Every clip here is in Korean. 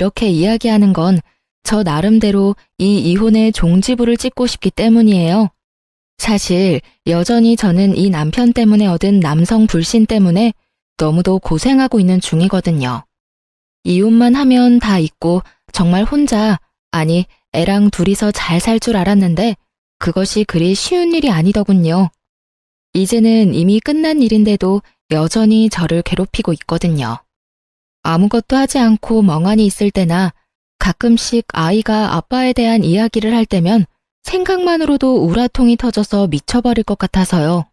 이렇게 이야기하는 건 저 나름대로 이 이혼의 종지부를 찍고 싶기 때문이에요. 사실 여전히 저는 이 남편 때문에 얻은 남성 불신 때문에 너무도 고생하고 있는 중이거든요. 이혼만 하면 다 잊고 정말 혼자, 아니 애랑 둘이서 잘 살 줄 알았는데 그것이 그리 쉬운 일이 아니더군요. 이제는 이미 끝난 일인데도 여전히 저를 괴롭히고 있거든요. 아무것도 하지 않고 멍하니 있을 때나 가끔씩 아이가 아빠에 대한 이야기를 할 때면 생각만으로도 우라통이 터져서 미쳐버릴 것 같아서요.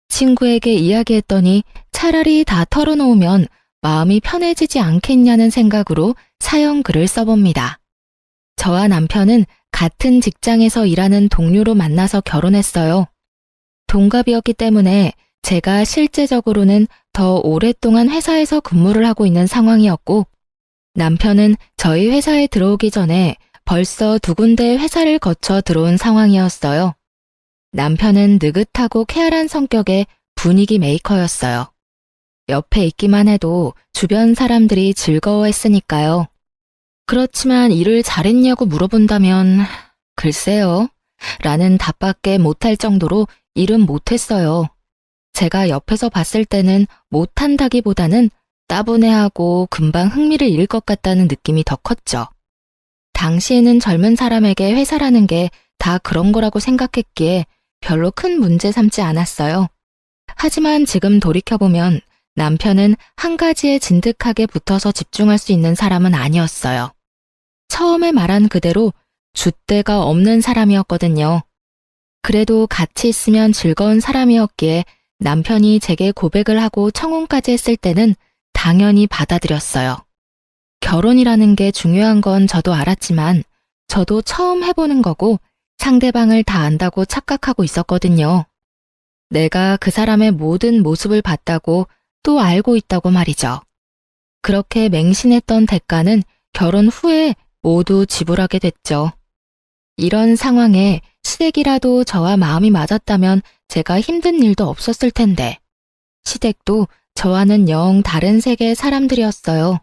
친구에게 이야기했더니 차라리 다 털어놓으면 마음이 편해지지 않겠냐는 생각으로 사연 글을 써봅니다. 저와 남편은 같은 직장에서 일하는 동료로 만나서 결혼했어요. 동갑이었기 때문에 제가 실제적으로는 더 오랫동안 회사에서 근무를 하고 있는 상황이었고, 남편은 저희 회사에 들어오기 전에 벌써 2군데 회사를 거쳐 들어온 상황이었어요. 남편은 느긋하고 쾌활한 성격의 분위기 메이커였어요. 옆에 있기만 해도 주변 사람들이 즐거워했으니까요. 그렇지만 일을 잘했냐고 물어본다면 글쎄요 라는 답밖에 못할 정도로 일은 못했어요. 제가 옆에서 봤을 때는 못한다기보다는 따분해하고 금방 흥미를 잃을 것 같다는 느낌이 더 컸죠. 당시에는 젊은 사람에게 회사라는 게 다 그런 거라고 생각했기에 별로 큰 문제 삼지 않았어요. 하지만 지금 돌이켜보면 남편은 한 가지에 진득하게 붙어서 집중할 수 있는 사람은 아니었어요. 처음에 말한 그대로 줏대가 없는 사람이었거든요. 그래도 같이 있으면 즐거운 사람이었기에 남편이 제게 고백을 하고 청혼까지 했을 때는 당연히 받아들였어요. 결혼이라는 게 중요한 건 저도 알았지만 저도 처음 해보는 거고 상대방을 다 안다고 착각하고 있었거든요. 내가 그 사람의 모든 모습을 봤다고 또 알고 있다고 말이죠. 그렇게 맹신했던 대가는 결혼 후에 모두 지불하게 됐죠. 이런 상황에 시댁이라도 저와 마음이 맞았다면 제가 힘든 일도 없었을 텐데 시댁도 저와는 영 다른 세계의 사람들이었어요.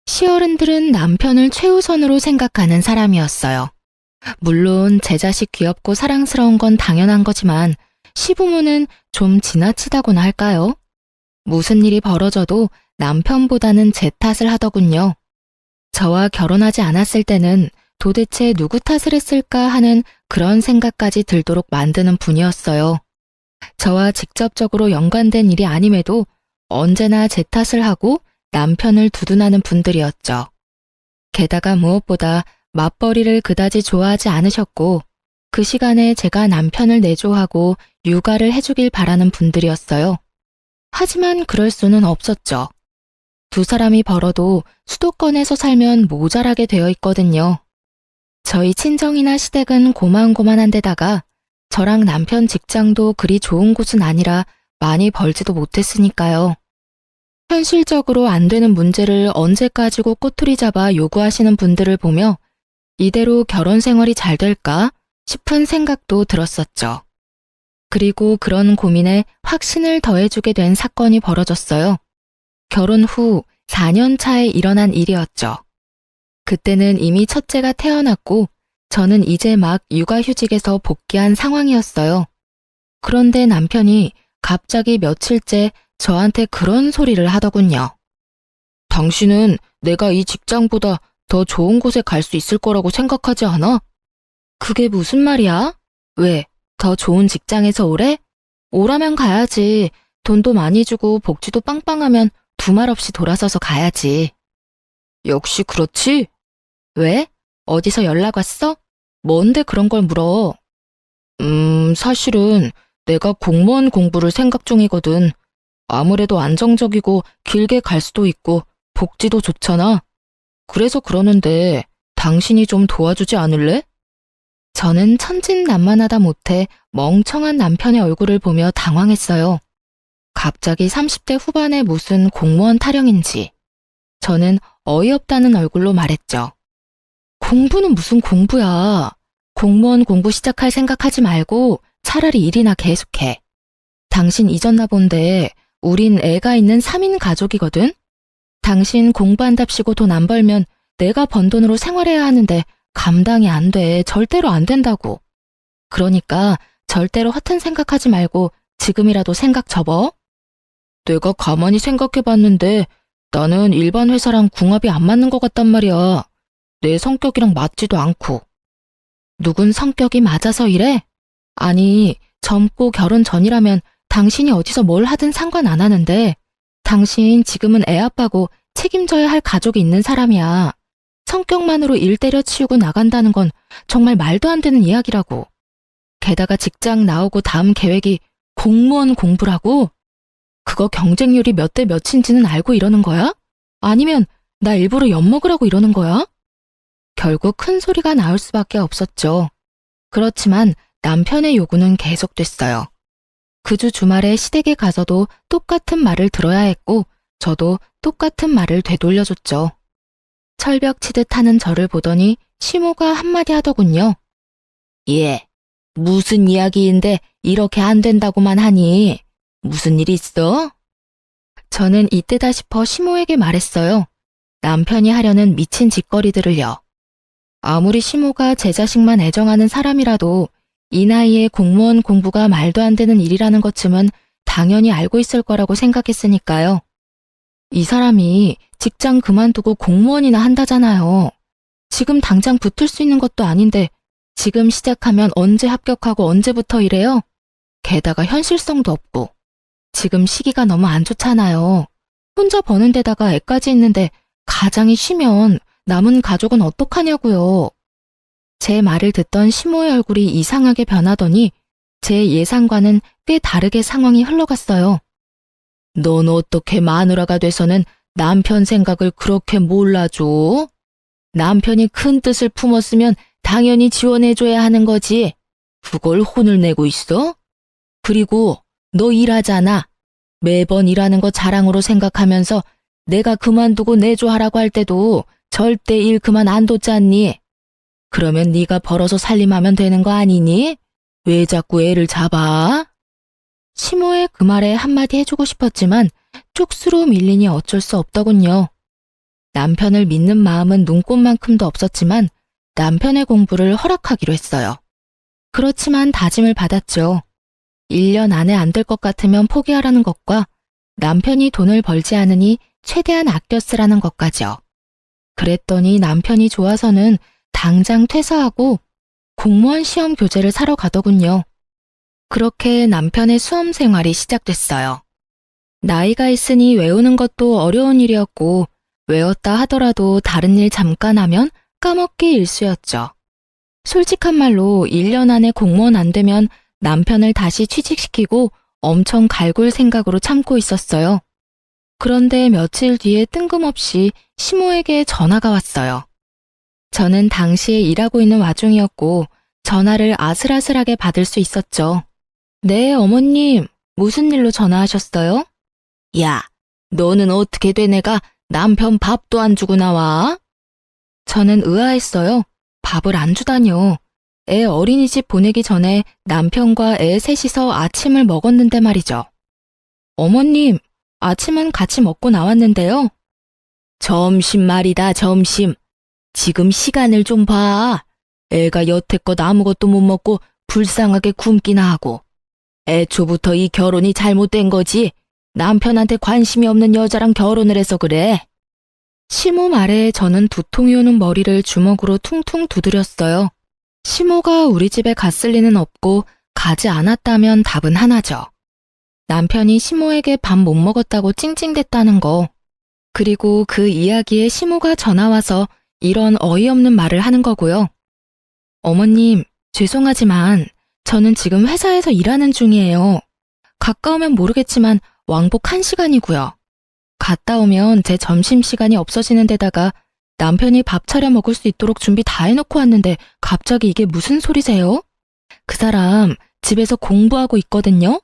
시어른들은 남편을 최우선으로 생각하는 사람이었어요. 물론 제 자식 귀엽고 사랑스러운 건 당연한 거지만 시부모는 좀 지나치다고나 할까요? 무슨 일이 벌어져도 남편보다는 제 탓을 하더군요. 저와 결혼하지 않았을 때는 도대체 누구 탓을 했을까 하는 그런 생각까지 들도록 만드는 분이었어요. 저와 직접적으로 연관된 일이 아님에도 언제나 제 탓을 하고 남편을 두둔하는 분들이었죠. 게다가 무엇보다 맞벌이를 그다지 좋아하지 않으셨고 그 시간에 제가 남편을 내조하고 육아를 해주길 바라는 분들이었어요. 하지만 그럴 수는 없었죠. 두 사람이 벌어도 수도권에서 살면 모자라게 되어 있거든요. 저희 친정이나 시댁은 고만고만한 데다가 저랑 남편 직장도 그리 좋은 곳은 아니라 많이 벌지도 못했으니까요. 현실적으로 안 되는 문제를 언제까지고 꼬투리 잡아 요구하시는 분들을 보며 이대로 결혼 생활이 잘 될까 싶은 생각도 들었었죠. 그리고 그런 고민에 확신을 더해주게 된 사건이 벌어졌어요. 결혼 후 4년 차에 일어난 일이었죠. 그때는 이미 첫째가 태어났고 저는 이제 막 육아휴직에서 복귀한 상황이었어요. 그런데 남편이 갑자기 며칠째 저한테 그런 소리를 하더군요. 당신은 내가 이 직장보다 더 좋은 곳에 갈 수 있을 거라고 생각하지 않아? 그게 무슨 말이야? 왜? 더 좋은 직장에서 오래? 오라면 가야지. 돈도 많이 주고 복지도 빵빵하면 두말 없이 돌아서서 가야지. 역시 그렇지? 왜? 어디서 연락 왔어? 뭔데 그런 걸 물어? 사실은 내가 공무원 공부를 생각 중이거든. 아무래도 안정적이고 길게 갈 수도 있고 복지도 좋잖아. 그래서 그러는데 당신이 좀 도와주지 않을래? 저는 천진난만하다 못해 멍청한 남편의 얼굴을 보며 당황했어요. 갑자기 30대 후반에 무슨 공무원 타령인지. 저는 어이없다는 얼굴로 말했죠. 공부는 무슨 공부야. 공무원 공부 시작할 생각하지 말고 차라리 일이나 계속해. 당신 잊었나 본데 우린 애가 있는 3인 가족이거든? 당신 공부한답시고 돈 안 벌면 내가 번 돈으로 생활해야 하는데 감당이 안 돼. 절대로 안 된다고. 그러니까 절대로 허튼 생각하지 말고 지금이라도 생각 접어. 내가 가만히 생각해봤는데 나는 일반 회사랑 궁합이 안 맞는 것 같단 말이야. 내 성격이랑 맞지도 않고. 누군 성격이 맞아서 이래? 아니, 젊고 결혼 전이라면 당신이 어디서 뭘 하든 상관 안 하는데 당신 지금은 애 아빠고 책임져야 할 가족이 있는 사람이야. 성격만으로 일 때려치우고 나간다는 건 정말 말도 안 되는 이야기라고. 게다가 직장 나오고 다음 계획이 공무원 공부라고? 그거 경쟁률이 몇 대 몇인지는 알고 이러는 거야? 아니면 나 일부러 엿먹으라고 이러는 거야? 결국 큰 소리가 나올 수밖에 없었죠. 그렇지만 남편의 요구는 계속됐어요. 그 주 주말에 시댁에 가서도 똑같은 말을 들어야 했고 저도 똑같은 말을 되돌려줬죠. 철벽 치듯 하는 저를 보더니 시모가 한마디 하더군요. 예, 무슨 이야기인데 이렇게 안 된다고만 하니? 무슨 일 있어? 저는 이때다 싶어 시모에게 말했어요. 남편이 하려는 미친 짓거리들을요. 아무리 시모가 제 자식만 애정하는 사람이라도 이 나이에 공무원 공부가 말도 안 되는 일이라는 것쯤은 당연히 알고 있을 거라고 생각했으니까요. 이 사람이 직장 그만두고 공무원이나 한다잖아요. 지금 당장 붙을 수 있는 것도 아닌데 지금 시작하면 언제 합격하고 언제부터 이래요? 게다가 현실성도 없고. 지금 시기가 너무 안 좋잖아요. 혼자 버는 데다가 애까지 있는데 가장이 쉬면 남은 가족은 어떡하냐고요. 제 말을 듣던 시모의 얼굴이 이상하게 변하더니 제 예상과는 꽤 다르게 상황이 흘러갔어요. 넌 어떻게 마누라가 돼서는 남편 생각을 그렇게 몰라줘? 남편이 큰 뜻을 품었으면 당연히 지원해줘야 하는 거지. 그걸 혼을 내고 있어? 그리고 너 일하잖아. 매번 일하는 거 자랑으로 생각하면서 내가 그만두고 내조하라고 할 때도 절대 일 그만 안 뒀잖니. 그러면 네가 벌어서 살림하면 되는 거 아니니? 왜 자꾸 애를 잡아? 시모의 그 말에 한마디 해주고 싶었지만 쪽수로 밀리니 어쩔 수 없더군요. 남편을 믿는 마음은 눈꽃만큼도 없었지만 남편의 공부를 허락하기로 했어요. 그렇지만 다짐을 받았죠. 1년 안에 안 될 것 같으면 포기하라는 것과 남편이 돈을 벌지 않으니 최대한 아껴 쓰라는 것까지요. 그랬더니 남편이 좋아서는 당장 퇴사하고 공무원 시험 교재를 사러 가더군요. 그렇게 남편의 수험 생활이 시작됐어요. 나이가 있으니 외우는 것도 어려운 일이었고 외웠다 하더라도 다른 일 잠깐 하면 까먹기 일쑤였죠. 솔직한 말로 1년 안에 공무원 안 되면 남편을 다시 취직시키고 엄청 갈굴 생각으로 참고 있었어요. 그런데 며칠 뒤에 뜬금없이 시모에게 전화가 왔어요. 저는 당시에 일하고 있는 와중이었고 전화를 아슬아슬하게 받을 수 있었죠. 네, 어머님. 무슨 일로 전화하셨어요? 야, 너는 어떻게 된 애가 남편 밥도 안 주고 나와? 저는 의아했어요. 밥을 안 주다뇨. 애 어린이집 보내기 전에 남편과 애 셋이서 아침을 먹었는데 말이죠. 어머님, 아침은 같이 먹고 나왔는데요. 점심 말이다, 점심. 지금 시간을 좀 봐. 애가 여태껏 아무것도 못 먹고 불쌍하게 굶기나 하고. 애초부터 이 결혼이 잘못된 거지. 남편한테 관심이 없는 여자랑 결혼을 해서 그래. 시모 말에 저는 두통이 오는 머리를 주먹으로 퉁퉁 두드렸어요. 시모가 우리 집에 갔을 리는 없고 가지 않았다면 답은 하나죠. 남편이 시모에게 밥 못 먹었다고 찡찡댔다는 거. 그리고 그 이야기에 시모가 전화와서 이런 어이없는 말을 하는 거고요. 어머님, 죄송하지만 저는 지금 회사에서 일하는 중이에요. 가까우면 모르겠지만 왕복 1시간이고요. 갔다 오면 제 점심시간이 없어지는 데다가 남편이 밥 차려 먹을 수 있도록 준비 다 해놓고 왔는데 갑자기 이게 무슨 소리세요? 그 사람 집에서 공부하고 있거든요?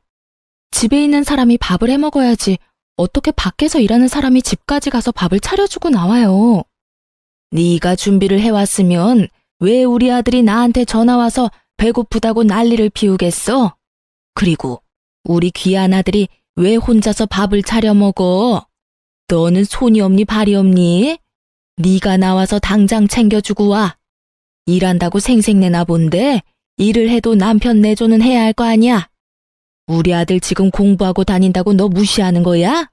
집에 있는 사람이 밥을 해 먹어야지 어떻게 밖에서 일하는 사람이 집까지 가서 밥을 차려주고 나와요. 네가 준비를 해왔으면 왜 우리 아들이 나한테 전화와서 배고프다고 난리를 피우겠어? 그리고 우리 귀한 아들이 왜 혼자서 밥을 차려 먹어? 너는 손이 없니 발이 없니? 네가 나와서 당장 챙겨주고 와. 일한다고 생색내나 본데 일을 해도 남편 내조는 해야 할 거 아니야. 우리 아들 지금 공부하고 다닌다고 너 무시하는 거야?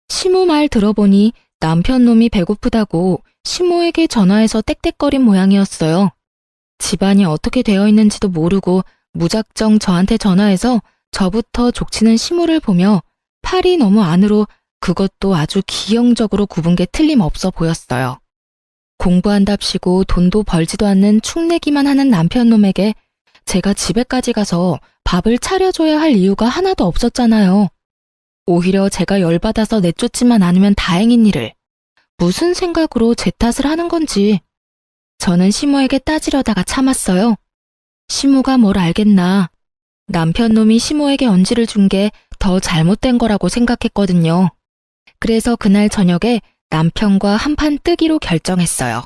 시모 말 들어보니 남편 놈이 배고프다고 시모에게 전화해서 떽떽거린 모양이었어요. 집안이 어떻게 되어 있는지도 모르고 무작정 저한테 전화해서 저부터 족치는 시모를 보며 팔이 너무 안으로 그것도 아주 기형적으로 굽은 게 틀림없어 보였어요. 공부한답시고 돈도 벌지도 않는 축내기만 하는 남편 놈에게 제가 집에까지 가서 밥을 차려줘야 할 이유가 하나도 없었잖아요. 오히려 제가 열받아서 내쫓지만 않으면 다행인 일을 무슨 생각으로 제 탓을 하는 건지 저는 시모에게 따지려다가 참았어요. 시모가 뭘 알겠나. 남편 놈이 시모에게 언지를 준 게 더 잘못된 거라고 생각했거든요. 그래서 그날 저녁에 남편과 한판 뜨기로 결정했어요.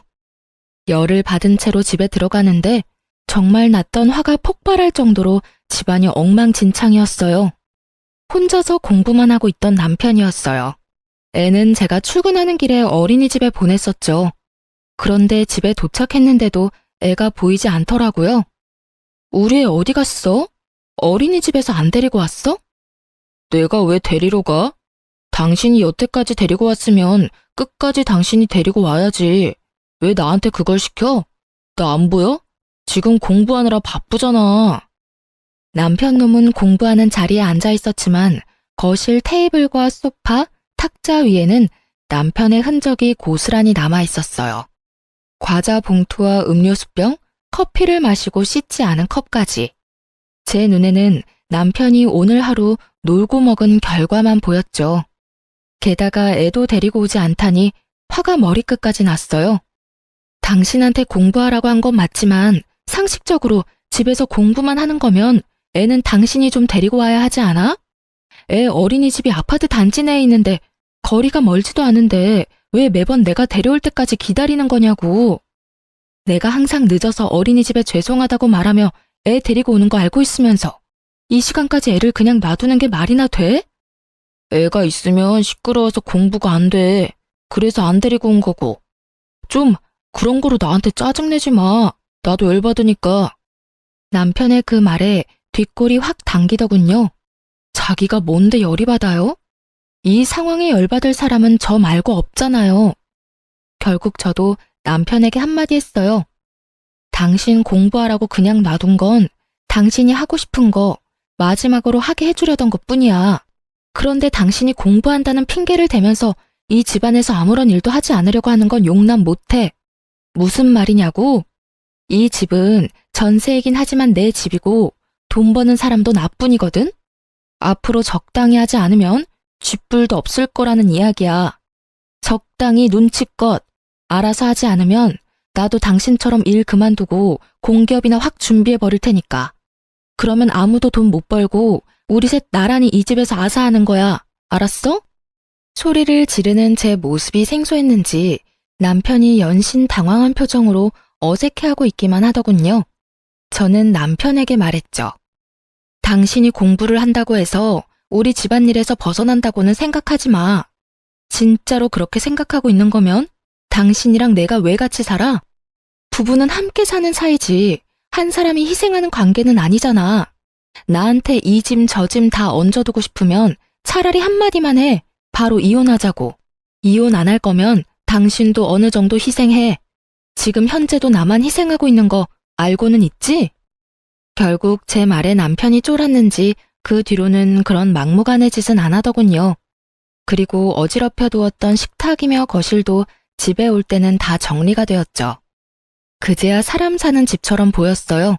열을 받은 채로 집에 들어가는데 정말 났던 화가 폭발할 정도로 집안이 엉망진창이었어요. 혼자서 공부만 하고 있던 남편이었어요. 애는 제가 출근하는 길에 어린이집에 보냈었죠. 그런데 집에 도착했는데도 애가 보이지 않더라고요. 우리 애 어디 갔어? 어린이집에서 안 데리고 왔어? 내가 왜 데리러 가? 당신이 여태까지 데리고 왔으면 끝까지 당신이 데리고 와야지. 왜 나한테 그걸 시켜? 나 안 보여? 지금 공부하느라 바쁘잖아. 남편 놈은 공부하는 자리에 앉아 있었지만 거실 테이블과 소파, 탁자 위에는 남편의 흔적이 고스란히 남아 있었어요. 과자 봉투와 음료수병, 커피를 마시고 씻지 않은 컵까지. 제 눈에는 남편이 오늘 하루 놀고 먹은 결과만 보였죠. 게다가 애도 데리고 오지 않다니 화가 머리끝까지 났어요. 당신한테 공부하라고 한 건 맞지만 상식적으로 집에서 공부만 하는 거면 애는 당신이 좀 데리고 와야 하지 않아? 애 어린이집이 아파트 단지 내에 있는데 거리가 멀지도 않은데 왜 매번 내가 데려올 때까지 기다리는 거냐고. 내가 항상 늦어서 어린이집에 죄송하다고 말하며 애 데리고 오는 거 알고 있으면서 이 시간까지 애를 그냥 놔두는 게 말이나 돼? 애가 있으면 시끄러워서 공부가 안 돼. 그래서 안 데리고 온 거고. 좀 그런 거로 나한테 짜증내지 마. 나도 열받으니까. 남편의 그 말에 뒷골이 확 당기더군요. 자기가 뭔데 열이 받아요? 이 상황에 열받을 사람은 저 말고 없잖아요. 결국 저도 남편에게 한마디 했어요. 당신 공부하라고 그냥 놔둔 건 당신이 하고 싶은 거 마지막으로 하게 해주려던 것뿐이야. 그런데 당신이 공부한다는 핑계를 대면서 이 집안에서 아무런 일도 하지 않으려고 하는 건 용납 못해. 무슨 말이냐고? 이 집은 전세이긴 하지만 내 집이고 돈 버는 사람도 나뿐이거든? 앞으로 적당히 하지 않으면 쥐뿔도 없을 거라는 이야기야. 적당히 눈치껏 알아서 하지 않으면 나도 당신처럼 일 그만두고 공기업이나 확 준비해 버릴 테니까. 그러면 아무도 돈 못 벌고 우리 셋 나란히 이 집에서 아사하는 거야. 알았어? 소리를 지르는 제 모습이 생소했는지 남편이 연신 당황한 표정으로 어색해하고 있기만 하더군요. 저는 남편에게 말했죠. 당신이 공부를 한다고 해서 우리 집안일에서 벗어난다고는 생각하지 마. 진짜로 그렇게 생각하고 있는 거면 당신이랑 내가 왜 같이 살아? 부부는 함께 사는 사이지 한 사람이 희생하는 관계는 아니잖아. 나한테 이 짐 저 짐 다 얹어두고 싶으면 차라리 한마디만 해. 바로 이혼하자고. 이혼 안 할 거면 당신도 어느 정도 희생해. 지금 현재도 나만 희생하고 있는 거 알고는 있지? 결국 제 말에 남편이 쫄았는지 그 뒤로는 그런 막무가내 짓은 안 하더군요. 그리고 어지럽혀 두었던 식탁이며 거실도 집에 올 때는 다 정리가 되었죠. 그제야 사람 사는 집처럼 보였어요.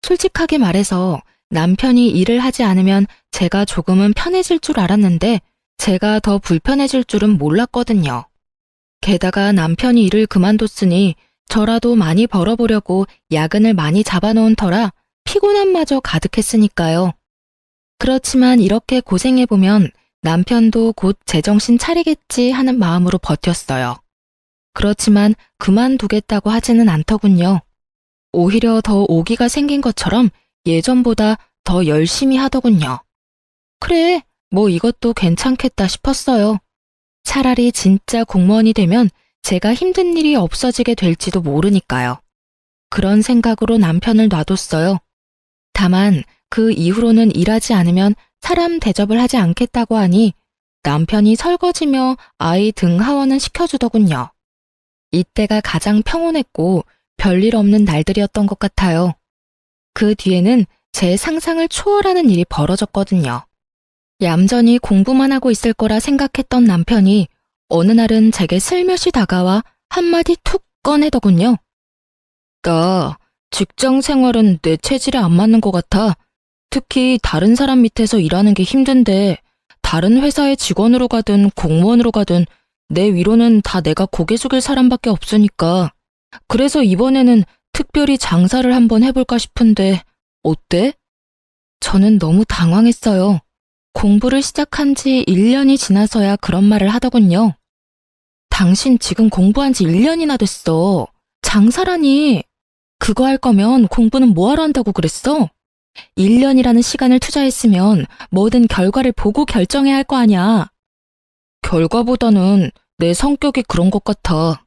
솔직하게 말해서 남편이 일을 하지 않으면 제가 조금은 편해질 줄 알았는데 제가 더 불편해질 줄은 몰랐거든요. 게다가 남편이 일을 그만뒀으니 저라도 많이 벌어보려고 야근을 많이 잡아놓은 터라 피곤함마저 가득했으니까요. 그렇지만 이렇게 고생해보면 남편도 곧 제정신 차리겠지 하는 마음으로 버텼어요. 그렇지만 그만두겠다고 하지는 않더군요. 오히려 더 오기가 생긴 것처럼 예전보다 더 열심히 하더군요. 그래, 뭐 이것도 괜찮겠다 싶었어요. 차라리 진짜 공무원이 되면 제가 힘든 일이 없어지게 될지도 모르니까요. 그런 생각으로 남편을 놔뒀어요. 다만 그 이후로는 일하지 않으면 사람 대접을 하지 않겠다고 하니 남편이 설거지며 아이 등 하원은 시켜주더군요. 이때가 가장 평온했고 별일 없는 날들이었던 것 같아요. 그 뒤에는 제 상상을 초월하는 일이 벌어졌거든요. 얌전히 공부만 하고 있을 거라 생각했던 남편이 어느 날은 제게 슬며시 다가와 한마디 툭 꺼내더군요. 나 직장 생활은 내 체질에 안 맞는 것 같아. 특히 다른 사람 밑에서 일하는 게 힘든데 다른 회사의 직원으로 가든 공무원으로 가든 내 위로는 다 내가 고개 숙일 사람밖에 없으니까. 그래서 이번에는 특별히 장사를 한번 해볼까 싶은데 어때? 저는 너무 당황했어요. 공부를 시작한 지 1년이 지나서야 그런 말을 하더군요. 당신 지금 공부한 지 1년이나 됐어. 장사라니. 그거 할 거면 공부는 뭐하러 한다고 그랬어? 1년이라는 시간을 투자했으면 뭐든 결과를 보고 결정해야 할 거 아니야. 결과보다는 내 성격이 그런 것 같아.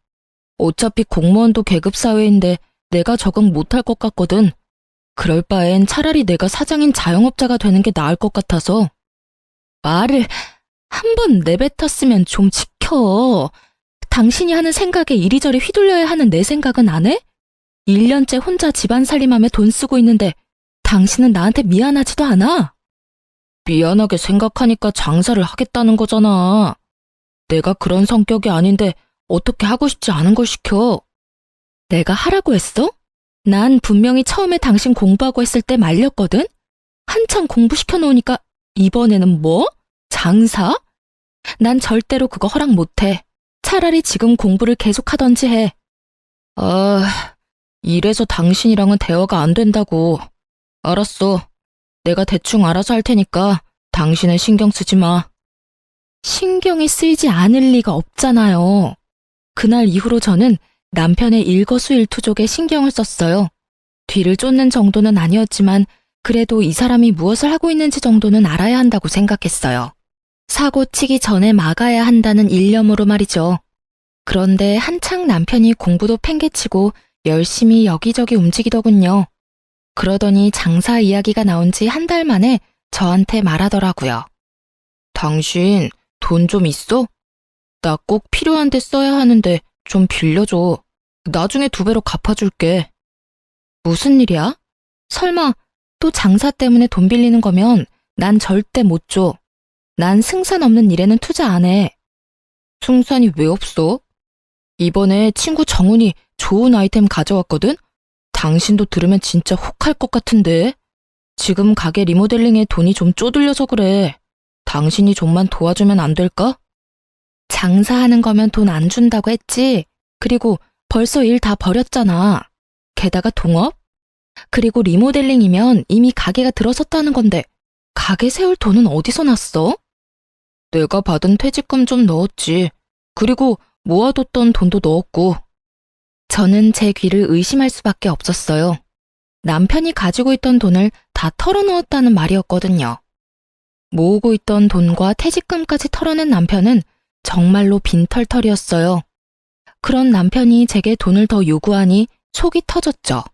어차피 공무원도 계급사회인데 내가 적응 못할 것 같거든. 그럴 바엔 차라리 내가 사장인 자영업자가 되는 게 나을 것 같아서. 말을 한 번 내뱉었으면 좀 지켜. 당신이 하는 생각에 이리저리 휘둘려야 하는 내 생각은 안 해? 1년째 혼자 집안 살림하며 돈 쓰고 있는데 당신은 나한테 미안하지도 않아? 미안하게 생각하니까 장사를 하겠다는 거잖아. 내가 그런 성격이 아닌데 어떻게 하고 싶지 않은 걸 시켜? 내가 하라고 했어? 난 분명히 처음에 당신 공부하고 했을 때 말렸거든? 한참 공부시켜 놓으니까 이번에는 뭐? 장사? 난 절대로 그거 허락 못해. 차라리 지금 공부를 계속하던지 해. 이래서 당신이랑은 대화가 안 된다고. 알았어. 내가 대충 알아서 할 테니까 당신은 신경 쓰지 마. 신경이 쓰이지 않을 리가 없잖아요. 그날 이후로 저는 남편의 일거수일투족에 신경을 썼어요. 뒤를 쫓는 정도는 아니었지만 그래도 이 사람이 무엇을 하고 있는지 정도는 알아야 한다고 생각했어요. 사고 치기 전에 막아야 한다는 일념으로 말이죠. 그런데 한창 남편이 공부도 팽개치고 열심히 여기저기 움직이더군요. 그러더니 장사 이야기가 나온 지 한 달 만에 저한테 말하더라고요. 당신 돈 좀 있어? 나 꼭 필요한데 써야 하는데 좀 빌려줘. 나중에 2배로 갚아줄게. 무슨 일이야? 설마 또 장사 때문에 돈 빌리는 거면 난 절대 못 줘. 난 승산 없는 일에는 투자 안 해. 승산이 왜 없어? 이번에 친구 정훈이 좋은 아이템 가져왔거든? 당신도 들으면 진짜 혹할 것 같은데. 지금 가게 리모델링에 돈이 좀 쪼들려서 그래. 당신이 좀만 도와주면 안 될까? 장사하는 거면 돈 안 준다고 했지. 그리고 벌써 일 다 버렸잖아. 게다가 동업? 그리고 리모델링이면 이미 가게가 들어섰다는 건데 가게 세울 돈은 어디서 났어? 내가 받은 퇴직금 좀 넣었지. 그리고 모아뒀던 돈도 넣었고. 저는 제 귀를 의심할 수밖에 없었어요. 남편이 가지고 있던 돈을 다 털어넣었다는 말이었거든요. 모으고 있던 돈과 퇴직금까지 털어낸 남편은 정말로 빈털털이었어요. 그런 남편이 제게 돈을 더 요구하니 속이 터졌죠.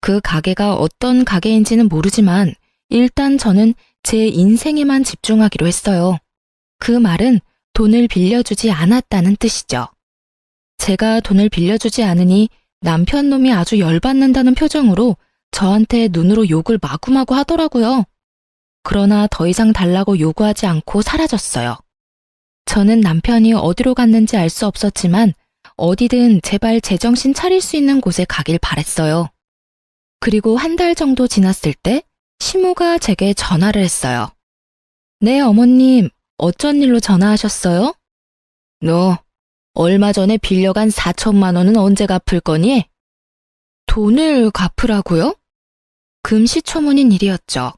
그 가게가 어떤 가게인지는 모르지만 일단 저는 제 인생에만 집중하기로 했어요. 그 말은 돈을 빌려주지 않았다는 뜻이죠. 제가 돈을 빌려주지 않으니 남편 놈이 아주 열받는다는 표정으로 저한테 눈으로 욕을 마구마구 하더라고요. 그러나 더 이상 달라고 요구하지 않고 사라졌어요. 저는 남편이 어디로 갔는지 알 수 없었지만 어디든 제발 제정신 차릴 수 있는 곳에 가길 바랬어요. 그리고 한 달 정도 지났을 때 시모가 제게 전화를 했어요. 네, 어머님, 어쩐 일로 전화하셨어요? 너 얼마 전에 빌려간 4천만 원은 언제 갚을 거니? 돈을 갚으라고요? 금시초문인 일이었죠.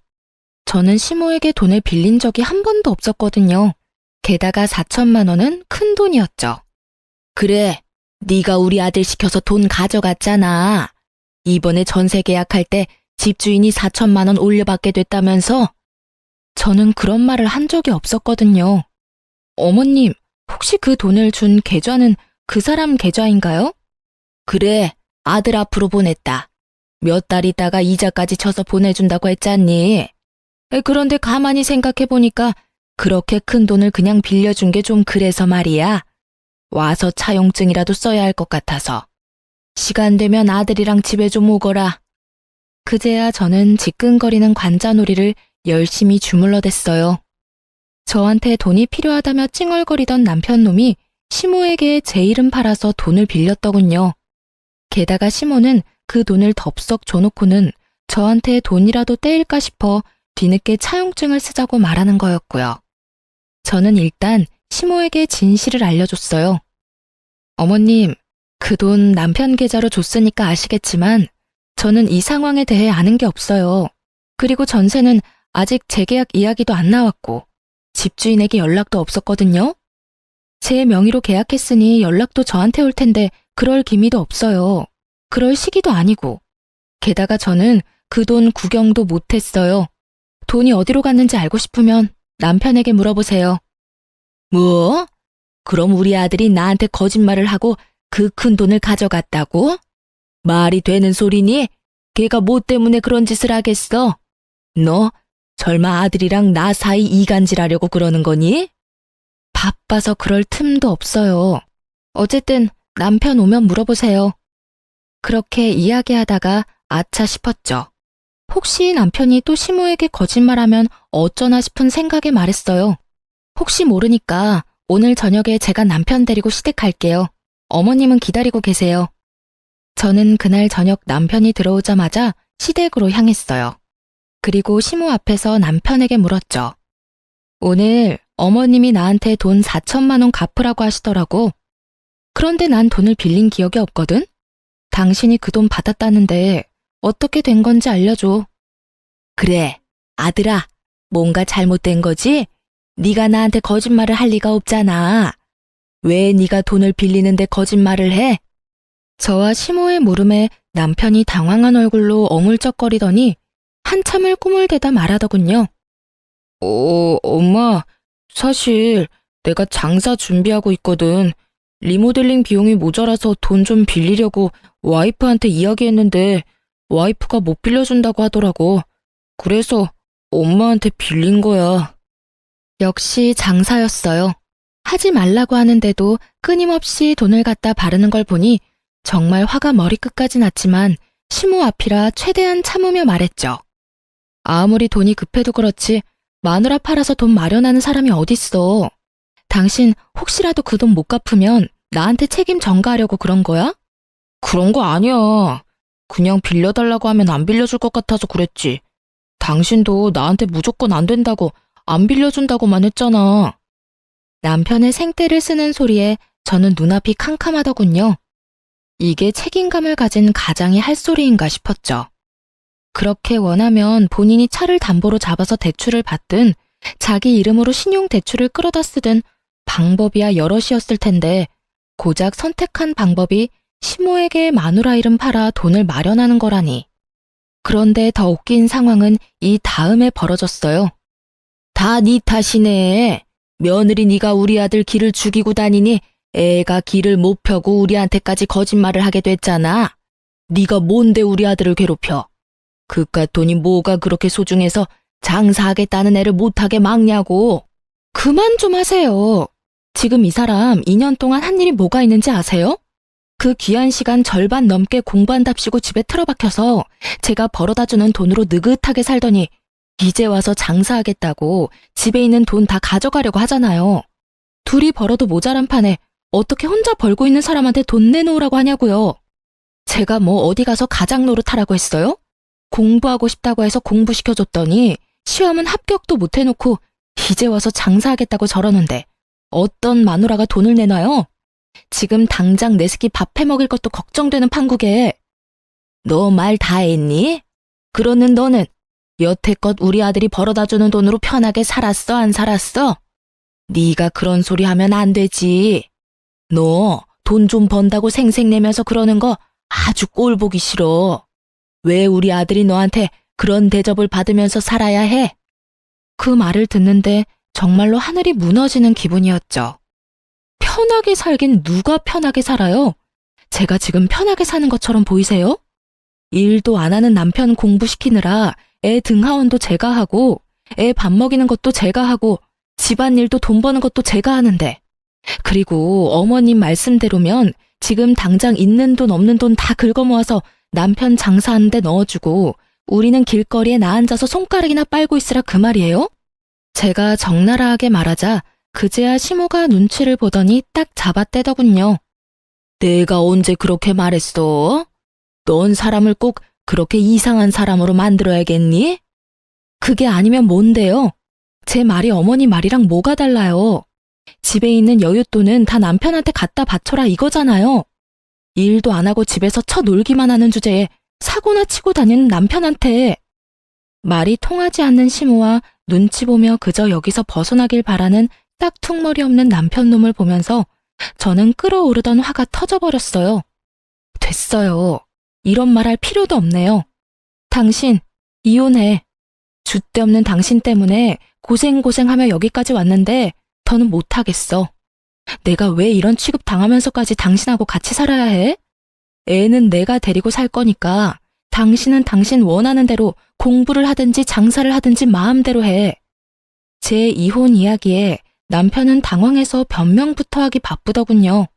저는 시모에게 돈을 빌린 적이 한 번도 없었거든요. 게다가 4천만 원은 큰 돈이었죠. 그래, 네가 우리 아들 시켜서 돈 가져갔잖아. 이번에 전세 계약할 때 집주인이 4천만 원 올려받게 됐다면서? 저는 그런 말을 한 적이 없었거든요. 어머님, 혹시 그 돈을 준 계좌는 그 사람 계좌인가요? 그래, 아들 앞으로 보냈다. 몇 달 있다가 이자까지 쳐서 보내준다고 했잖니. 그런데 가만히 생각해보니까 그렇게 큰 돈을 그냥 빌려준 게 좀 그래서 말이야. 와서 차용증이라도 써야 할 것 같아서. 시간 되면 아들이랑 집에 좀 오거라. 그제야 저는 지끈거리는 관자놀이를 열심히 주물러댔어요. 저한테 돈이 필요하다며 찡얼거리던 남편놈이 시모에게 제 이름 팔아서 돈을 빌렸더군요. 게다가 시모는 그 돈을 덥석 줘놓고는 저한테 돈이라도 떼일까 싶어 뒤늦게 차용증을 쓰자고 말하는 거였고요. 저는 일단 시모에게 진실을 알려줬어요. 어머님, 그 돈 남편 계좌로 줬으니까 아시겠지만 저는 이 상황에 대해 아는 게 없어요. 그리고 전세는 아직 재계약 이야기도 안 나왔고 집주인에게 연락도 없었거든요. 제 명의로 계약했으니 연락도 저한테 올 텐데 그럴 기미도 없어요. 그럴 시기도 아니고. 게다가 저는 그 돈 구경도 못했어요. 돈이 어디로 갔는지 알고 싶으면 남편에게 물어보세요. 뭐? 그럼 우리 아들이 나한테 거짓말을 하고 그 큰 돈을 가져갔다고? 말이 되는 소리니? 걔가 뭐 때문에 그런 짓을 하겠어? 너 설마 아들이랑 나 사이 이간질하려고 그러는 거니? 바빠서 그럴 틈도 없어요. 어쨌든 남편 오면 물어보세요. 그렇게 이야기하다가 아차 싶었죠. 혹시 남편이 또 시모에게 거짓말하면 어쩌나 싶은 생각에 말했어요. 혹시 모르니까 오늘 저녁에 제가 남편 데리고 시댁 갈게요. 어머님은 기다리고 계세요. 저는 그날 저녁 남편이 들어오자마자 시댁으로 향했어요. 그리고 시모 앞에서 남편에게 물었죠. 오늘 어머님이 나한테 돈 4천만 원 갚으라고 하시더라고. 그런데 난 돈을 빌린 기억이 없거든? 당신이 그 돈 받았다는데 어떻게 된 건지 알려줘. 그래, 아들아, 뭔가 잘못된 거지? 네가 나한테 거짓말을 할 리가 없잖아. 왜 네가 돈을 빌리는데 거짓말을 해? 저와 시모의 물음에 남편이 당황한 얼굴로 어물쩍거리더니 한참을 꾸물대다 말하더군요. 엄마, 사실 내가 장사 준비하고 있거든. 리모델링 비용이 모자라서 돈 좀 빌리려고 와이프한테 이야기했는데 와이프가 못 빌려준다고 하더라고. 그래서 엄마한테 빌린 거야. 역시 장사였어요. 하지 말라고 하는데도 끊임없이 돈을 갖다 바르는 걸 보니 정말 화가 머리끝까지 났지만 시모 앞이라 최대한 참으며 말했죠. 아무리 돈이 급해도 그렇지 마누라 팔아서 돈 마련하는 사람이 어딨어. 당신 혹시라도 그 돈 못 갚으면 나한테 책임 전가하려고 그런 거야? 그런 거 아니야. 그냥 빌려달라고 하면 안 빌려줄 것 같아서 그랬지. 당신도 나한테 무조건 안 된다고 안 빌려준다고만 했잖아. 남편의 생떼를 쓰는 소리에 저는 눈앞이 캄캄하더군요. 이게 책임감을 가진 가장이 할 소리인가 싶었죠. 그렇게 원하면 본인이 차를 담보로 잡아서 대출을 받든 자기 이름으로 신용대출을 끌어다 쓰든 방법이야 여럿이었을 텐데 고작 선택한 방법이 시모에게 마누라 이름 팔아 돈을 마련하는 거라니. 그런데 더 웃긴 상황은 이 다음에 벌어졌어요. 다 네 탓이네. 며느리 네가 우리 아들 길을 죽이고 다니니 애가 길을 못 펴고 우리한테까지 거짓말을 하게 됐잖아. 네가 뭔데 우리 아들을 괴롭혀. 그깟 돈이 뭐가 그렇게 소중해서 장사하겠다는 애를 못하게 막냐고. 그만 좀 하세요. 지금 이 사람 2년 동안 한 일이 뭐가 있는지 아세요? 그 귀한 시간 절반 넘게 공부한답시고 집에 틀어박혀서 제가 벌어다주는 돈으로 느긋하게 살더니 이제 와서 장사하겠다고 집에 있는 돈 다 가져가려고 하잖아요. 둘이 벌어도 모자란 판에 어떻게 혼자 벌고 있는 사람한테 돈 내놓으라고 하냐고요. 제가 뭐 어디 가서 가장 노릇하라고 했어요? 공부하고 싶다고 해서 공부시켜줬더니 시험은 합격도 못 해놓고 이제 와서 장사하겠다고 저러는데 어떤 마누라가 돈을 내놔요? 지금 당장 내 새끼 밥 해먹일 것도 걱정되는 판국에. 너 말 다 했니? 그러는 너는 여태껏 우리 아들이 벌어다주는 돈으로 편하게 살았어, 안 살았어? 네가 그런 소리 하면 안 되지. 너 돈 좀 번다고 생색내면서 그러는 거 아주 꼴 보기 싫어. 왜 우리 아들이 너한테 그런 대접을 받으면서 살아야 해? 그 말을 듣는데 정말로 하늘이 무너지는 기분이었죠. 편하게 살긴 누가 편하게 살아요? 제가 지금 편하게 사는 것처럼 보이세요? 일도 안 하는 남편 공부시키느라 애 등하원도 제가 하고, 애 밥 먹이는 것도 제가 하고, 집안일도 돈 버는 것도 제가 하는데. 그리고 어머님 말씀대로면 지금 당장 있는 돈 없는 돈 다 긁어모아서 남편 장사하는 데 넣어주고 우리는 길거리에 나앉아서 손가락이나 빨고 있으라 그 말이에요? 제가 적나라하게 말하자 그제야 시모가 눈치를 보더니 딱 잡아떼더군요. 내가 언제 그렇게 말했어? 넌 사람을 꼭 그렇게 이상한 사람으로 만들어야겠니? 그게 아니면 뭔데요? 제 말이 어머니 말이랑 뭐가 달라요? 집에 있는 여윳돈은 다 남편한테 갖다 바쳐라 이거잖아요. 일도 안 하고 집에서 쳐놀기만 하는 주제에 사고나 치고 다니는 남편한테. 말이 통하지 않는 시모와 눈치 보며 그저 여기서 벗어나길 바라는 싹퉁머리 없는 남편 놈을 보면서 저는 끓어오르던 화가 터져버렸어요. 됐어요. 이런 말 할 필요도 없네요. 당신, 이혼해. 줏대없는 당신 때문에 고생하며 여기까지 왔는데 더는 못하겠어. 내가 왜 이런 취급 당하면서까지 당신하고 같이 살아야 해? 애는 내가 데리고 살 거니까 당신은 당신 원하는 대로 공부를 하든지 장사를 하든지 마음대로 해. 제 이혼 이야기에 남편은 당황해서 변명부터 하기 바쁘더군요.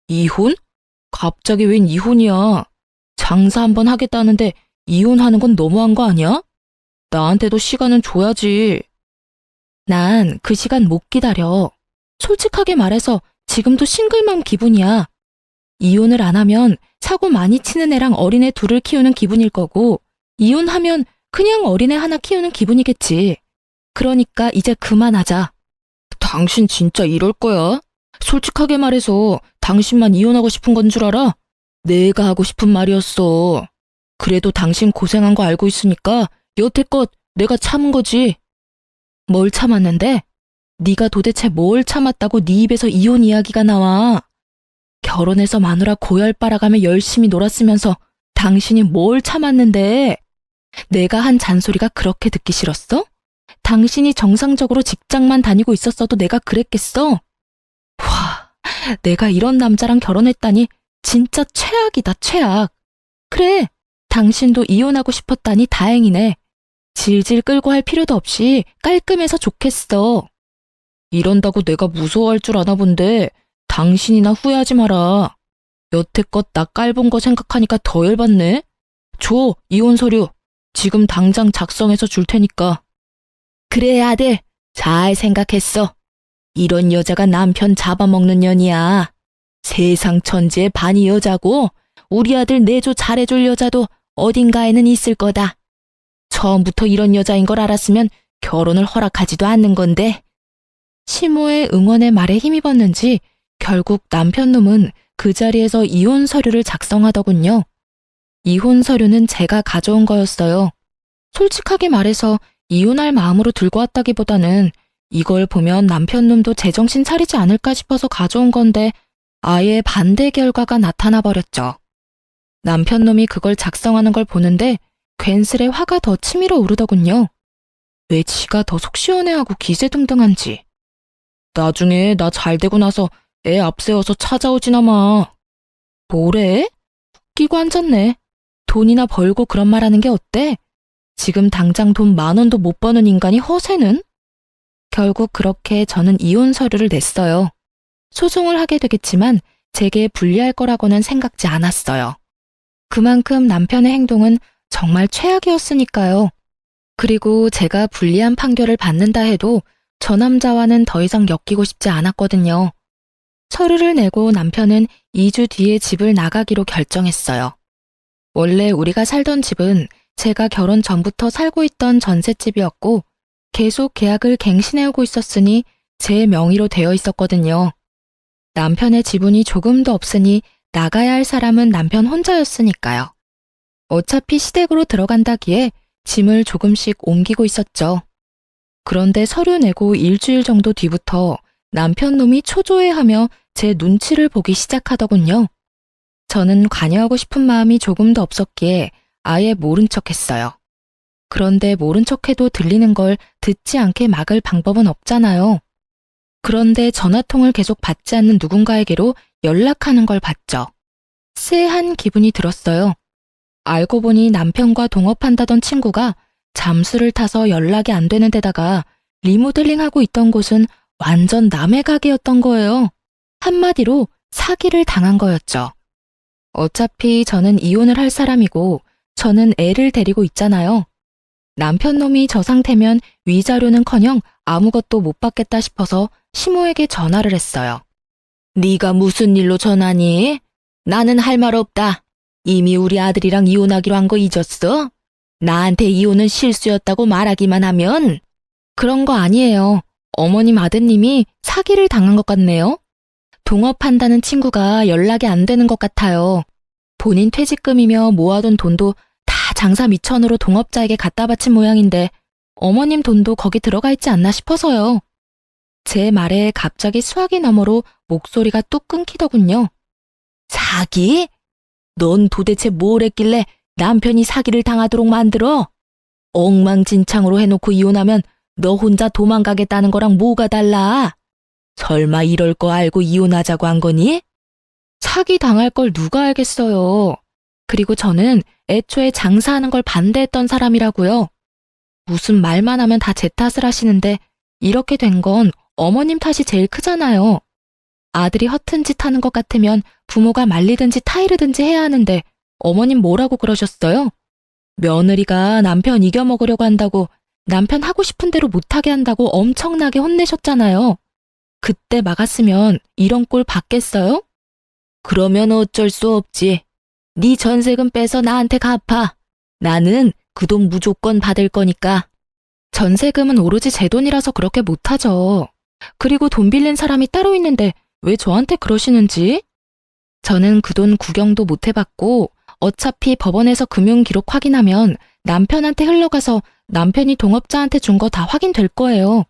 이혼? 갑자기 웬 이혼이야? 장사 한번 하겠다는데 이혼하는 건 너무한 거 아니야? 나한테도 시간은 줘야지. 난 그 시간 못 기다려. 솔직하게 말해서 지금도 싱글맘 기분이야. 이혼을 안 하면 사고 많이 치는 애랑 어린애 둘을 키우는 기분일 거고, 이혼하면 그냥 어린애 하나 키우는 기분이겠지. 그러니까 이제 그만하자. 당신 진짜 이럴 거야? 솔직하게 말해서 당신만 이혼하고 싶은 건 줄 알아? 내가 하고 싶은 말이었어. 그래도 당신 고생한 거 알고 있으니까 여태껏 내가 참은 거지. 뭘 참았는데? 네가 도대체 뭘 참았다고 네 입에서 이혼 이야기가 나와. 결혼해서 마누라 고열 빨아가며 열심히 놀았으면서 당신이 뭘 참았는데? 내가 한 잔소리가 그렇게 듣기 싫었어? 당신이 정상적으로 직장만 다니고 있었어도 내가 그랬겠어? 와, 내가 이런 남자랑 결혼했다니 진짜 최악이다, 최악. 그래, 당신도 이혼하고 싶었다니 다행이네. 질질 끌고 할 필요도 없이 깔끔해서 좋겠어. 이런다고 내가 무서워할 줄 아나 본데 당신이나 후회하지 마라. 여태껏 나 깔본 거 생각하니까 더 열받네. 줘, 이혼 서류. 지금 당장 작성해서 줄 테니까. 그래, 아들. 잘 생각했어. 이런 여자가 남편 잡아먹는 년이야. 세상 천지에 반이 여자고 우리 아들 내조 잘해줄 여자도 어딘가에는 있을 거다. 처음부터 이런 여자인 걸 알았으면 결혼을 허락하지도 않는 건데. 시모의 응원의 말에 힘입었는지 결국 남편 놈은 그 자리에서 이혼 서류를 작성하더군요. 이혼 서류는 제가 가져온 거였어요. 솔직하게 말해서 이혼할 마음으로 들고 왔다기보다는 이걸 보면 남편 놈도 제정신 차리지 않을까 싶어서 가져온 건데 아예 반대 결과가 나타나 버렸죠. 남편 놈이 그걸 작성하는 걸 보는데 괜스레 화가 더 치밀어 오르더군요. 왜 지가 더 속 시원해하고 기세등등한지. 나중에 나 잘되고 나서 애 앞세워서 찾아오지나 마. 뭐래? 웃기고 앉았네. 돈이나 벌고 그런 말 하는 게 어때? 지금 당장 돈 10,000원도 못 버는 인간이 허세는? 결국 그렇게 저는 이혼 서류를 냈어요. 소송을 하게 되겠지만 제게 불리할 거라고는 생각지 않았어요. 그만큼 남편의 행동은 정말 최악이었으니까요. 그리고 제가 불리한 판결을 받는다 해도 저 남자와는 더 이상 엮이고 싶지 않았거든요. 서류를 내고 남편은 2주 뒤에 집을 나가기로 결정했어요. 원래 우리가 살던 집은 제가 결혼 전부터 살고 있던 전셋집이었고 계속 계약을 갱신해오고 있었으니 제 명의로 되어 있었거든요. 남편의 지분이 조금도 없으니 나가야 할 사람은 남편 혼자였으니까요. 어차피 시댁으로 들어간다기에 짐을 조금씩 옮기고 있었죠. 그런데 서류 내고 일주일 정도 뒤부터 남편 놈이 초조해하며 제 눈치를 보기 시작하더군요. 저는 관여하고 싶은 마음이 조금도 없었기에 아예 모른 척했어요. 그런데 모른 척해도 들리는 걸 듣지 않게 막을 방법은 없잖아요. 그런데 전화통을 계속 받지 않는 누군가에게로 연락하는 걸 봤죠. 쎄한 기분이 들었어요. 알고 보니 남편과 동업한다던 친구가 잠수를 타서 연락이 안 되는 데다가 리모델링하고 있던 곳은 완전 남의 가게였던 거예요. 한마디로 사기를 당한 거였죠. 어차피 저는 이혼을 할 사람이고 저는 애를 데리고 있잖아요. 남편 놈이 저 상태면 위자료는커녕 아무것도 못 받겠다 싶어서 시모에게 전화를 했어요. 네가 무슨 일로 전화니? 나는 할 말 없다. 이미 우리 아들이랑 이혼하기로 한 거 잊었어? 나한테 이혼은 실수였다고 말하기만 하면? 그런 거 아니에요. 어머님 아드님이 사기를 당한 것 같네요. 동업한다는 친구가 연락이 안 되는 것 같아요. 본인 퇴직금이며 모아둔 돈도 다 장사 미천으로 동업자에게 갖다 바친 모양인데 어머님 돈도 거기 들어가 있지 않나 싶어서요. 제 말에 갑자기 수화기 너머로 목소리가 뚝 끊기더군요. 사기? 넌 도대체 뭘 했길래 남편이 사기를 당하도록 만들어? 엉망진창으로 해놓고 이혼하면 너 혼자 도망가겠다는 거랑 뭐가 달라? 설마 이럴 거 알고 이혼하자고 한 거니? 사기 당할 걸 누가 알겠어요. 그리고 저는 애초에 장사하는 걸 반대했던 사람이라고요. 무슨 말만 하면 다 제 탓을 하시는데 이렇게 된 건 어머님 탓이 제일 크잖아요. 아들이 허튼 짓 하는 것 같으면 부모가 말리든지 타이르든지 해야 하는데 어머님 뭐라고 그러셨어요? 며느리가 남편 이겨먹으려고 한다고 남편 하고 싶은 대로 못하게 한다고 엄청나게 혼내셨잖아요. 그때 막았으면 이런 꼴 받겠어요? 그러면 어쩔 수 없지. 네 전세금 빼서 나한테 갚아. 나는 그 돈 무조건 받을 거니까. 전세금은 오로지 제 돈이라서 그렇게 못하죠. 그리고 돈 빌린 사람이 따로 있는데 왜 저한테 그러시는지? 저는 그 돈 구경도 못 해봤고 어차피 법원에서 금융기록 확인하면 남편한테 흘러가서 남편이 동업자한테 준 거 다 확인될 거예요.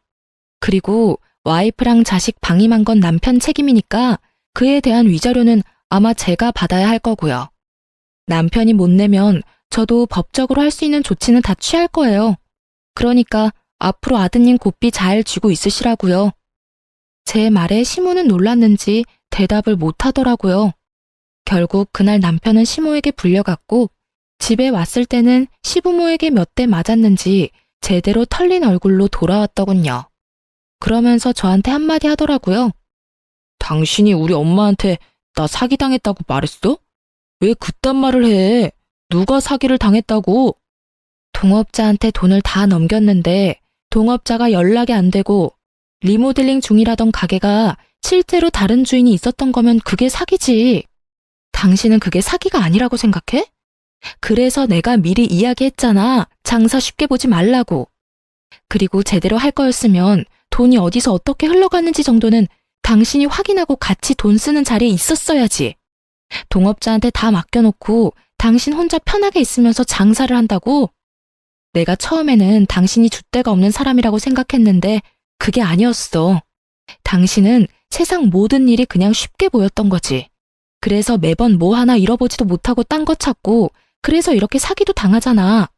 그리고 와이프랑 자식 방임한 건 남편 책임이니까 그에 대한 위자료는 아마 제가 받아야 할 거고요. 남편이 못 내면 저도 법적으로 할 수 있는 조치는 다 취할 거예요. 그러니까 앞으로 아드님 고삐 잘 쥐고 있으시라고요. 제 말에 시모는 놀랐는지 대답을 못 하더라고요. 결국 그날 남편은 시모에게 불려갔고 집에 왔을 때는 시부모에게 몇 대 맞았는지 제대로 털린 얼굴로 돌아왔더군요. 그러면서 저한테 한마디 하더라고요. 당신이 우리 엄마한테 나 사기당했다고 말했어? 왜 그딴 말을 해? 누가 사기를 당했다고? 동업자한테 돈을 다 넘겼는데 동업자가 연락이 안 되고 리모델링 중이라던 가게가 실제로 다른 주인이 있었던 거면 그게 사기지. 당신은 그게 사기가 아니라고 생각해? 그래서 내가 미리 이야기했잖아. 장사 쉽게 보지 말라고. 그리고 제대로 할 거였으면 돈이 어디서 어떻게 흘러갔는지 정도는 당신이 확인하고 같이 돈 쓰는 자리에 있었어야지. 동업자한테 다 맡겨놓고 당신 혼자 편하게 있으면서 장사를 한다고? 내가 처음에는 당신이 줏대가 없는 사람이라고 생각했는데 그게 아니었어. 당신은 세상 모든 일이 그냥 쉽게 보였던 거지. 그래서 매번 뭐 하나 잃어보지도 못하고 딴 거 찾고 그래서 이렇게 사기도 당하잖아.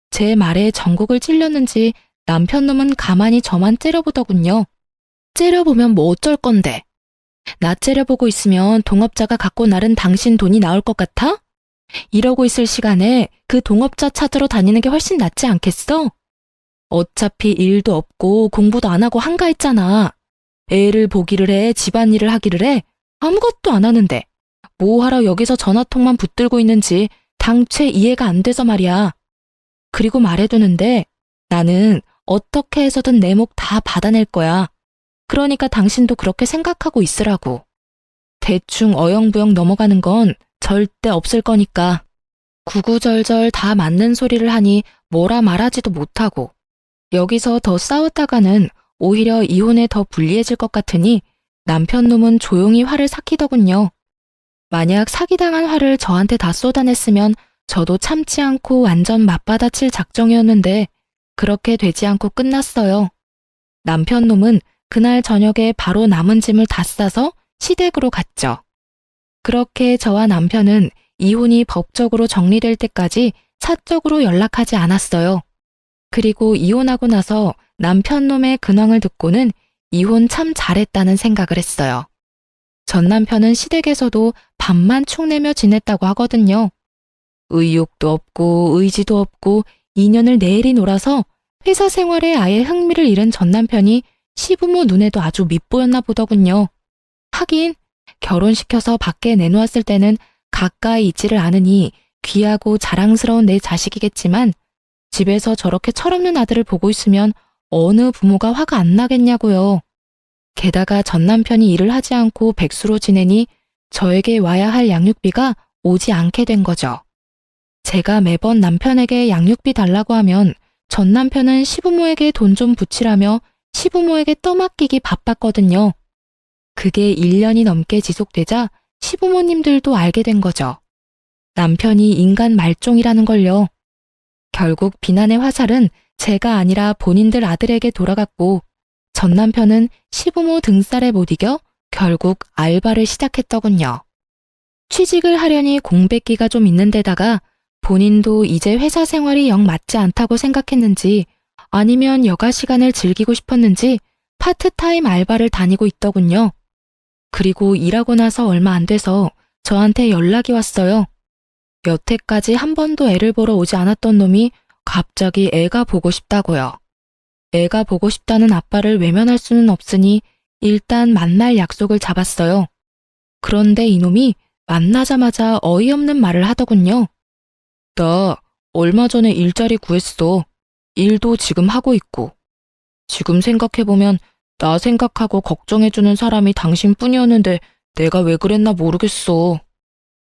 제 말에 전곡을 찔렸는지 남편 놈은 가만히 저만 째려보더군요. 째려보면 뭐 어쩔 건데. 나 째려보고 있으면 동업자가 갖고 나른 당신 돈이 나올 것 같아? 이러고 있을 시간에 그 동업자 찾으러 다니는 게 훨씬 낫지 않겠어? 어차피 일도 없고 공부도 안 하고 한가했잖아. 애를 보기를 해, 집안일을 하기를 해. 아무것도 안 하는데 뭐하러 여기서 전화통만 붙들고 있는지 당최 이해가 안 돼서 말이야. 그리고 말해두는데 나는 어떻게 해서든 내 목 다 받아낼 거야. 그러니까 당신도 그렇게 생각하고 있으라고. 대충 어영부영 넘어가는 건 절대 없을 거니까. 구구절절 다 맞는 소리를 하니 뭐라 말하지도 못하고 여기서 더 싸웠다가는 오히려 이혼에 더 불리해질 것 같으니 남편 놈은 조용히 화를 삭히더군요. 만약 사기당한 화를 저한테 다 쏟아냈으면 저도 참지 않고 완전 맞받아칠 작정이었는데 그렇게 되지 않고 끝났어요. 남편 놈은 그날 저녁에 바로 남은 짐을 다 싸서 시댁으로 갔죠. 그렇게 저와 남편은 이혼이 법적으로 정리될 때까지 사적으로 연락하지 않았어요. 그리고 이혼하고 나서 남편 놈의 근황을 듣고는 이혼 참 잘했다는 생각을 했어요. 전 남편은 시댁에서도 밥만 축내며 지냈다고 하거든요. 의욕도 없고 의지도 없고 2년을 내리 놀아서 회사 생활에 아예 흥미를 잃은 전 남편이 시부모 눈에도 아주 밉보였나 보더군요. 하긴 결혼시켜서 밖에 내놓았을 때는 가까이 있지를 않으니 귀하고 자랑스러운 내 자식이겠지만 집에서 저렇게 철없는 아들을 보고 있으면 어느 부모가 화가 안 나겠냐고요. 게다가 전 남편이 일을 하지 않고 백수로 지내니 저에게 와야 할 양육비가 오지 않게 된 거죠. 제가 매번 남편에게 양육비 달라고 하면 전 남편은 시부모에게 돈 좀 붙이라며 시부모에게 떠맡기기 바빴거든요. 그게 1년이 넘게 지속되자 시부모님들도 알게 된 거죠. 남편이 인간 말종이라는 걸요. 결국 비난의 화살은 제가 아니라 본인들 아들에게 돌아갔고 전 남편은 시부모 등살에 못 이겨 결국 알바를 시작했더군요. 취직을 하려니 공백기가 좀 있는 데다가 본인도 이제 회사 생활이 영 맞지 않다고 생각했는지 아니면 여가 시간을 즐기고 싶었는지 파트타임 알바를 다니고 있더군요. 그리고 일하고 나서 얼마 안 돼서 저한테 연락이 왔어요. 여태까지 한 번도 애를 보러 오지 않았던 놈이 갑자기 애가 보고 싶다고요. 애가 보고 싶다는 아빠를 외면할 수는 없으니 일단 만날 약속을 잡았어요. 그런데 이놈이 만나자마자 어이없는 말을 하더군요. 나 얼마 전에 일자리 구했어. 일도 지금 하고 있고. 지금 생각해보면 나 생각하고 걱정해주는 사람이 당신뿐이었는데 내가 왜 그랬나 모르겠어.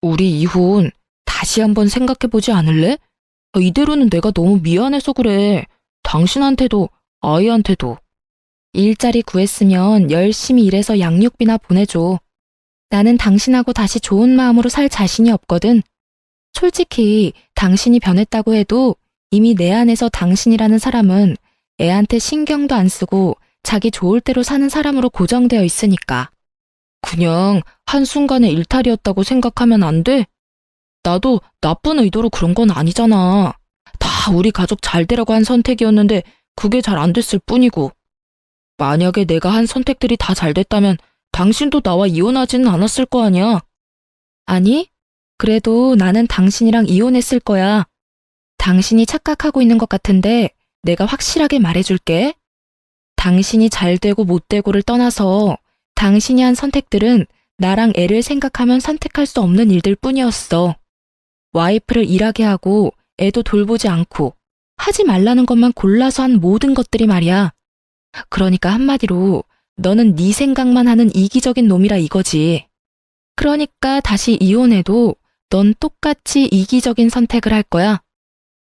우리 이혼 다시 한번 생각해보지 않을래? 이대로는 내가 너무 미안해서 그래. 당신한테도 아이한테도. 일자리 구했으면 열심히 일해서 양육비나 보내줘. 나는 당신하고 다시 좋은 마음으로 살 자신이 없거든. 솔직히 당신이 변했다고 해도 이미 내 안에서 당신이라는 사람은 애한테 신경도 안 쓰고 자기 좋을 대로 사는 사람으로 고정되어 있으니까. 그냥 한순간의 일탈이었다고 생각하면 안 돼? 나도 나쁜 의도로 그런 건 아니잖아. 다 우리 가족 잘 되라고 한 선택이었는데 그게 잘 안 됐을 뿐이고. 만약에 내가 한 선택들이 다 잘 됐다면 당신도 나와 이혼하지는 않았을 거 아니야. 아니, 그래도 나는 당신이랑 이혼했을 거야. 당신이 착각하고 있는 것 같은데 내가 확실하게 말해줄게. 당신이 잘 되고 못 되고를 떠나서 당신이 한 선택들은 나랑 애를 생각하면 선택할 수 없는 일들 뿐이었어. 와이프를 일하게 하고 애도 돌보지 않고 하지 말라는 것만 골라서 한 모든 것들이 말이야. 그러니까 한마디로 너는 네 생각만 하는 이기적인 놈이라 이거지. 그러니까 다시 이혼해도 넌 똑같이 이기적인 선택을 할 거야.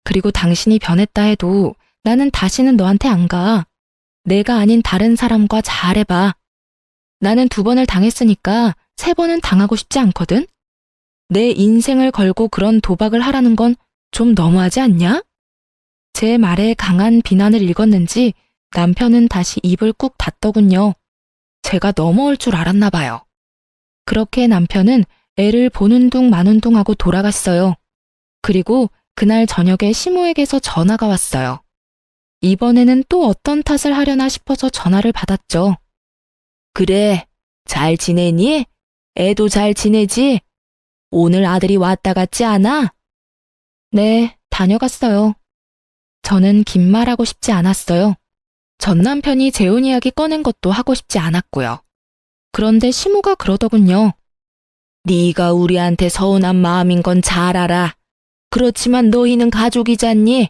그리고 당신이 변했다 해도 나는 다시는 너한테 안 가. 내가 아닌 다른 사람과 잘해봐. 나는 2번을 당했으니까 3번은 당하고 싶지 않거든? 내 인생을 걸고 그런 도박을 하라는 건 좀 너무하지 않냐? 제 말에 강한 비난을 읽었는지 남편은 다시 입을 꾹 닫더군요. 제가 넘어올 줄 알았나 봐요. 그렇게 남편은 애를 보는 둥 마는 둥 하고 돌아갔어요. 그리고 그날 저녁에 시모에게서 전화가 왔어요. 이번에는 또 어떤 탓을 하려나 싶어서 전화를 받았죠. 그래, 잘 지내니? 애도 잘 지내지? 오늘 아들이 왔다 갔지 않아? 네, 다녀갔어요. 저는 긴 말하고 싶지 않았어요. 전 남편이 재혼 이야기 꺼낸 것도 하고 싶지 않았고요. 그런데 시모가 그러더군요. 네가 우리한테 서운한 마음인 건 잘 알아. 그렇지만 너희는 가족이잖니?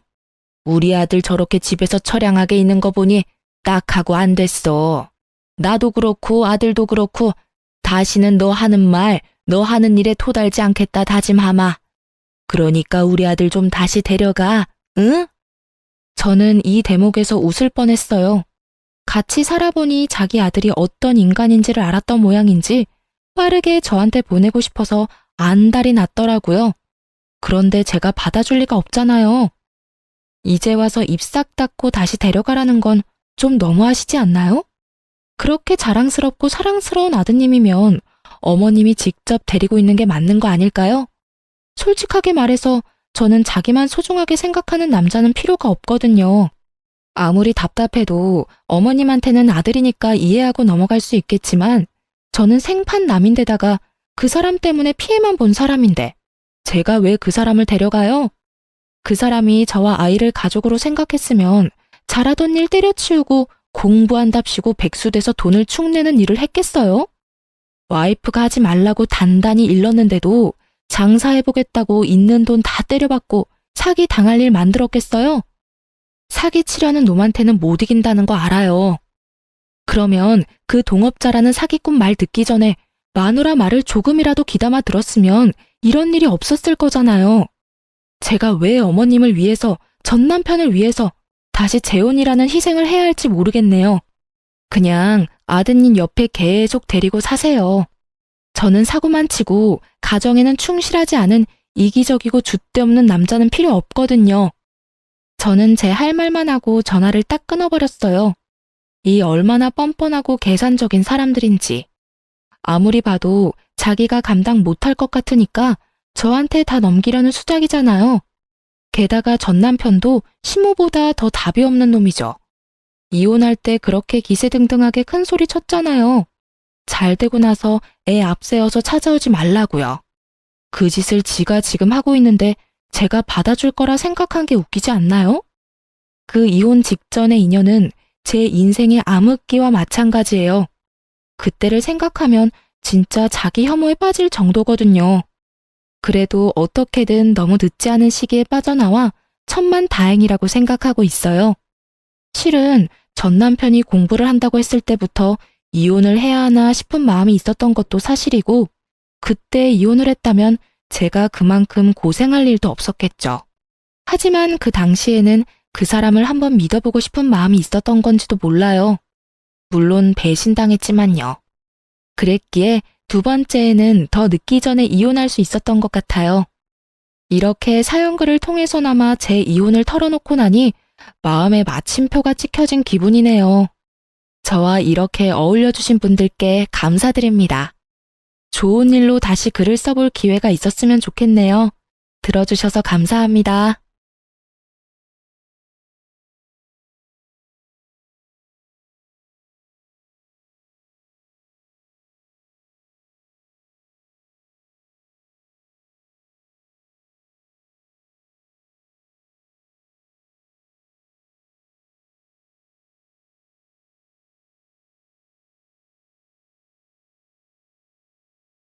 우리 아들 저렇게 집에서 처량하게 있는 거 보니 딱하고 안 됐어. 나도 그렇고 아들도 그렇고 다시는 너 하는 말, 너 하는 일에 토달지 않겠다 다짐하마. 그러니까 우리 아들 좀 다시 데려가, 응? 저는 이 대목에서 웃을 뻔했어요. 같이 살아보니 자기 아들이 어떤 인간인지를 알았던 모양인지 빠르게 저한테 보내고 싶어서 안달이 났더라고요. 그런데 제가 받아줄 리가 없잖아요. 이제 와서 입 싹 닫고 다시 데려가라는 건 좀 너무하시지 않나요? 그렇게 자랑스럽고 사랑스러운 아드님이면 어머님이 직접 데리고 있는 게 맞는 거 아닐까요? 솔직하게 말해서 저는 자기만 소중하게 생각하는 남자는 필요가 없거든요. 아무리 답답해도 어머님한테는 아들이니까 이해하고 넘어갈 수 있겠지만 저는 생판 남인데다가 그 사람 때문에 피해만 본 사람인데 제가 왜 그 사람을 데려가요? 그 사람이 저와 아이를 가족으로 생각했으면 잘하던 일 때려치우고 공부한답시고 백수돼서 돈을 축내는 일을 했겠어요? 와이프가 하지 말라고 단단히 일렀는데도 장사해보겠다고 있는 돈 다 때려받고 사기 당할 일 만들었겠어요? 사기치려는 놈한테는 못 이긴다는 거 알아요. 그러면 그 동업자라는 사기꾼 말 듣기 전에 마누라 말을 조금이라도 귀담아 들었으면 이런 일이 없었을 거잖아요. 제가 왜 어머님을 위해서, 전 남편을 위해서 다시 재혼이라는 희생을 해야 할지 모르겠네요. 그냥 아드님 옆에 계속 데리고 사세요. 저는 사고만 치고 가정에는 충실하지 않은 이기적이고 줏대없는 남자는 필요 없거든요. 저는 제 할 말만 하고 전화를 딱 끊어버렸어요. 이 얼마나 뻔뻔하고 계산적인 사람들인지. 아무리 봐도 자기가 감당 못할 것 같으니까 저한테 다 넘기려는 수작이잖아요. 게다가 전 남편도 시모보다 더 답이 없는 놈이죠. 이혼할 때 그렇게 기세등등하게 큰 소리 쳤잖아요. 잘 되고 나서 애 앞세워서 찾아오지 말라고요. 그 짓을 지가 지금 하고 있는데 제가 받아줄 거라 생각한 게 웃기지 않나요? 그 이혼 직전의 인연은 제 인생의 암흑기와 마찬가지예요. 그때를 생각하면 진짜 자기 혐오에 빠질 정도거든요. 그래도 어떻게든 너무 늦지 않은 시기에 빠져나와 천만 다행이라고 생각하고 있어요. 실은 전 남편이 공부를 한다고 했을 때부터 이혼을 해야 하나 싶은 마음이 있었던 것도 사실이고, 그때 이혼을 했다면 제가 그만큼 고생할 일도 없었겠죠. 하지만 그 당시에는 그 사람을 한번 믿어보고 싶은 마음이 있었던 건지도 몰라요. 물론 배신당했지만요. 그랬기에 두 번째에는 더 늦기 전에 이혼할 수 있었던 것 같아요. 이렇게 사연글을 통해서나마 제 이혼을 털어놓고 나니 마음에 마침표가 찍혀진 기분이네요. 저와 이렇게 어울려주신 분들께 감사드립니다. 좋은 일로 다시 글을 써볼 기회가 있었으면 좋겠네요. 들어주셔서 감사합니다.